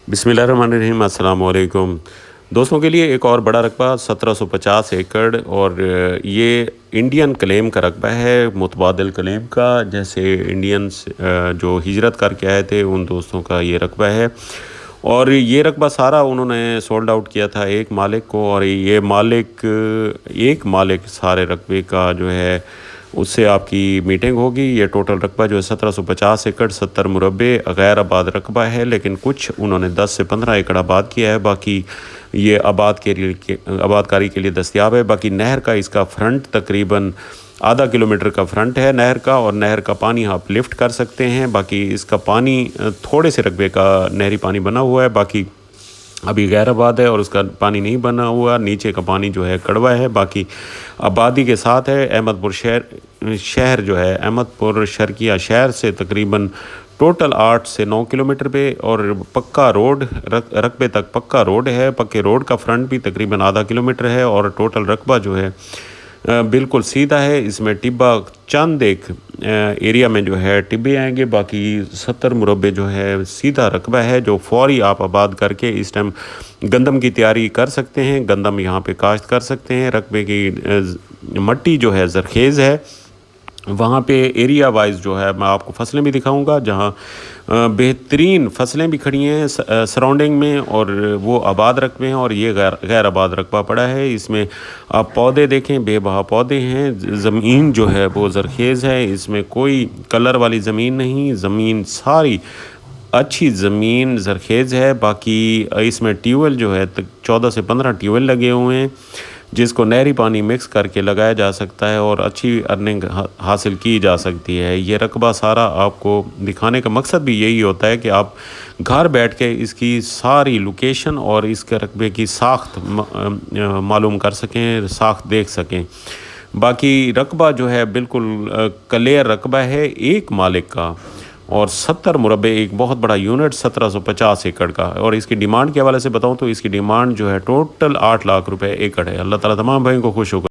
बिस्मिल्लाहिर्रहमानिर्रहीम, अस्सलाम वालेकुम। दोस्तों के लिए एक और बड़ा रकबा 1750 एकड़, और ये इंडियन क्लेम का रकबा है, मुतबादिल क्लेम का। जैसे इंडियंस जो हिजरत करके आए थे उन दोस्तों का ये रकबा है। और ये रकबा सारा उन्होंने सोल्ड आउट किया था एक मालिक को, और ये एक मालिक सारे रकबे का जो है उससे आपकी मीटिंग होगी। ये टोटल रकबा जो है 1750 एकड़ 70 मुरब्बे गैर आबाद रकबा है, लेकिन कुछ उन्होंने 10 से 15 एकड़ आबाद किया है। बाकी ये आबादकारी के लिए दस्तियाब है। बाकी नहर का इसका फ्रंट तकरीबन आधा किलोमीटर का फ्रंट है नहर का, और नहर का पानी आप लिफ्ट कर सकते हैं। बाकी इसका पानी थोड़े से रकबे का नहरी पानी बना हुआ है, बाकी अभी गैर आबाद है और उसका पानी नहीं बना हुआ। नीचे का पानी जो है कड़वा है। बाकी आबादी के साथ है। अहमदपुर शहर जो है, अहमदपुर शर्किया शहर से तकरीबन टोटल 8 से 9 किलोमीटर पे, और पक्का रोड रकबे तक पक्का रोड है। पक्के रोड का फ्रंट भी तकरीबन आधा किलोमीटर है, और टोटल रकबा जो है बिल्कुल सीधा है। इसमें टिब्बा चंद एक एरिया में जो है टिब्बे आएंगे। बाकी 70 मुरब्बे जो है सीधा रकबा है, जो फौरी आप आबाद करके इस टाइम गंदम की तैयारी कर सकते हैं। गंदम यहाँ पे काश्त कर सकते हैं। रकबे की मट्टी जो है ज़रखेज़ है। वहाँ पे एरिया वाइज जो है मैं आपको फसलें भी दिखाऊंगा, जहाँ बेहतरीन फसलें भी खड़ी हैं सराउंडिंग में, और वो आबाद रकबे हैं, और ये गैर आबाद रकबा पड़ा है। इसमें आप पौधे देखें, बेबहा पौधे हैं। ज़मीन जो है वो ज़रखेज़ है, इसमें कोई कलर वाली ज़मीन नहीं। ज़मीन सारी अच्छी ज़मीन ज़रखेज़ है। बाकी इसमें ट्यूबवेल जो है 14 से 15 ट्यूबवेल लगे हुए हैं, जिसको नहरी पानी मिक्स करके लगाया जा सकता है और अच्छी अर्निंग हासिल की जा सकती है। ये रकबा सारा आपको दिखाने का मकसद भी यही होता है कि आप घर बैठ के इसकी सारी लोकेशन और इसके रकबे की साख्त मालूम कर सकें, साख्त देख सकें। बाकी रकबा जो है बिल्कुल क्लियर रकबा है एक मालिक का, और 70 मुरब्बे एक बहुत बड़ा यूनिट 1750 एकड़ का। और इसकी डिमांड के हवाले से बताऊं तो इसकी डिमांड जो है टोटल 8 लाख रुपए एकड़ है। अल्लाह ताला तमाम भाइयों को खुश होगा।